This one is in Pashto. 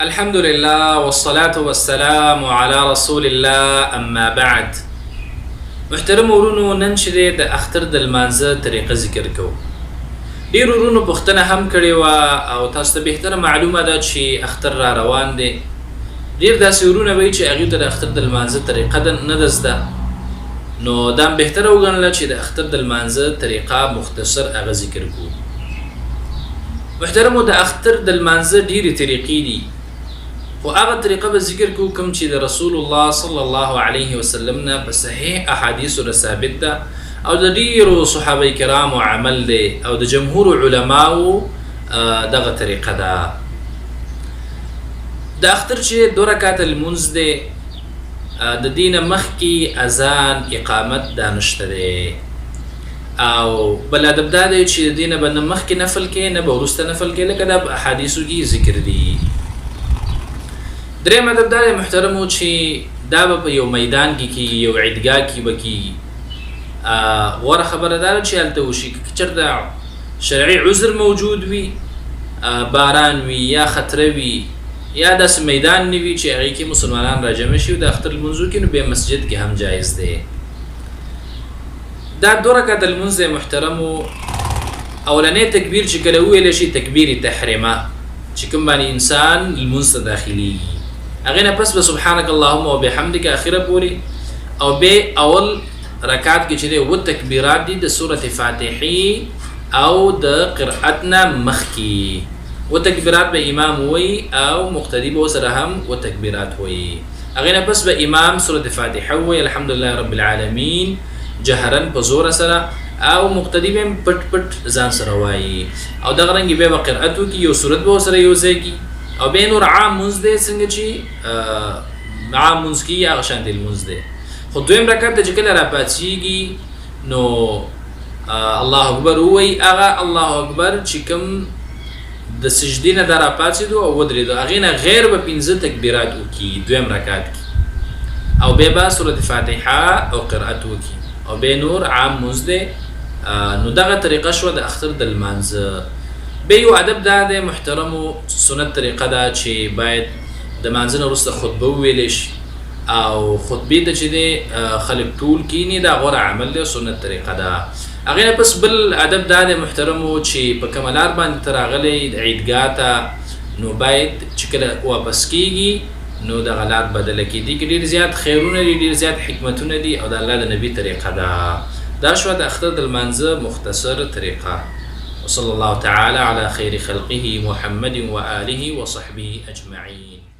الحمد لله والصلاة والسلام على رسول الله أما بعد. محترم ورونو نن چې د اختر د لمانځه طریقه ذکر کوو. ډېر ورونو پوښتنه هم کړې وه او تاسو ته بهتره معلومه ده چې اختر را روان دی. ډېر داسې ورونه وایي چې هغوی ته د اختر د لمانځه طریقه نه ده زده، نو دا هم بهتره وګڼله چې د اختر د لمانځه طریقه مختصر هغه ذکر کړو. محترمو د اختر د لمانځه ډېرې طریقې دي، خو هغه طریقه به ذکر کوو کوم چې د رسول الله صلی الله علیه وسلم نه په صحیح احادیثو را ثابت ده او د ډېرو صحابه کرامو عمل دی او د جمهور علماو دغه طریقه ده. د اختر چې 2 رکعته لمونځ دی، د دې نه مخکې اذان اقامت دا نشته دی، او بل ادب دا دی چې د دې نه به نه مخکې نفل کې نه به وروسته نفل کې، لکه دا په احادیثو کې ذکر دي. دریم ادب دا دی محترمو چې دا به په یو میدان کې کېږي، یو عیدګاه کې به کېږي. غوره خبره دا ده چې هلته وشي، که چېرته شرعي عذر موجود وي، باران وي یا خطره وي یا داسې میدان نه وي چې هغې کې مسلمانان راجمع شي د اختر لمونځو کې، نو بیا مسجد کې هم جایز دی. دا 2 رکعته لمونځ دی محترمو. اولنی تکبیر چې کله وویلی شي تکبیر تحریمه، چې کوم باندې انسان لمونځ ته داخلیږي، هغې نه پس به سبحانک اللهم وبحمدک اخره پورې، او بیا اول رکعت کې چې دی 7 تکبیرات دي د سورة فاتحې او د قرأت نه مخکې. 7 تکبیرات به امام وایي او مقتدي به ورسره هم 7 تکبیرات وایي. هغې نه پس به امام سورة فاتحه وایي الحمدلله رب العالمین جهرن په زوره سره، او مقتدي به هم پټ پټ ځان سره وایي، او دغه رنګې بیا به قرأت وکړي، یو صورت به ورسره یوځای کړي، او بیا نور عام مونځ دی څنګه چې عام مونځ کېږي هغه شانتې لمونځ دی. خو دویم رکعت ته چې کله راپاڅېږي نو الله اکبر ووایي. هغه الله اکبر چې کوم د سجدې نه دا راپاڅېدو او ودرېدو، هغې نه غیر به 15 تکبیرات وکړي دویم رکعت کې، او بیا به سورة فاتحه او قرأت وکړي، او بیا نور عام مونځ دی. نو دغه طریقه شوه د اختر د لمانځه. بیا یو ادب دا دی محترمو، سنت طریقه ده چې باید د لمانځه نه وروسته خطبه وویلی شي، او خطبې ته چې دی خلک ټول کینی، دا غوره عمل دی، سنت طریقه ده. هغې نه پس بل ادب دا دی محترمو چې په کومه لار باندې ته راغلی د عیدګاه ته، نو باید چې کله واپس کېږي نو دغه لار بدله کېدي کې ډېر زیات خیرونه دي، ډېر زیات حکمتونه دي، او د الله د نبي طریقه ده. دا شوه د اختر د لمانځه مختصر طریقه. وصلی الله تعالی علی خیر خلقه محمد و آله و صحبه اجمعین.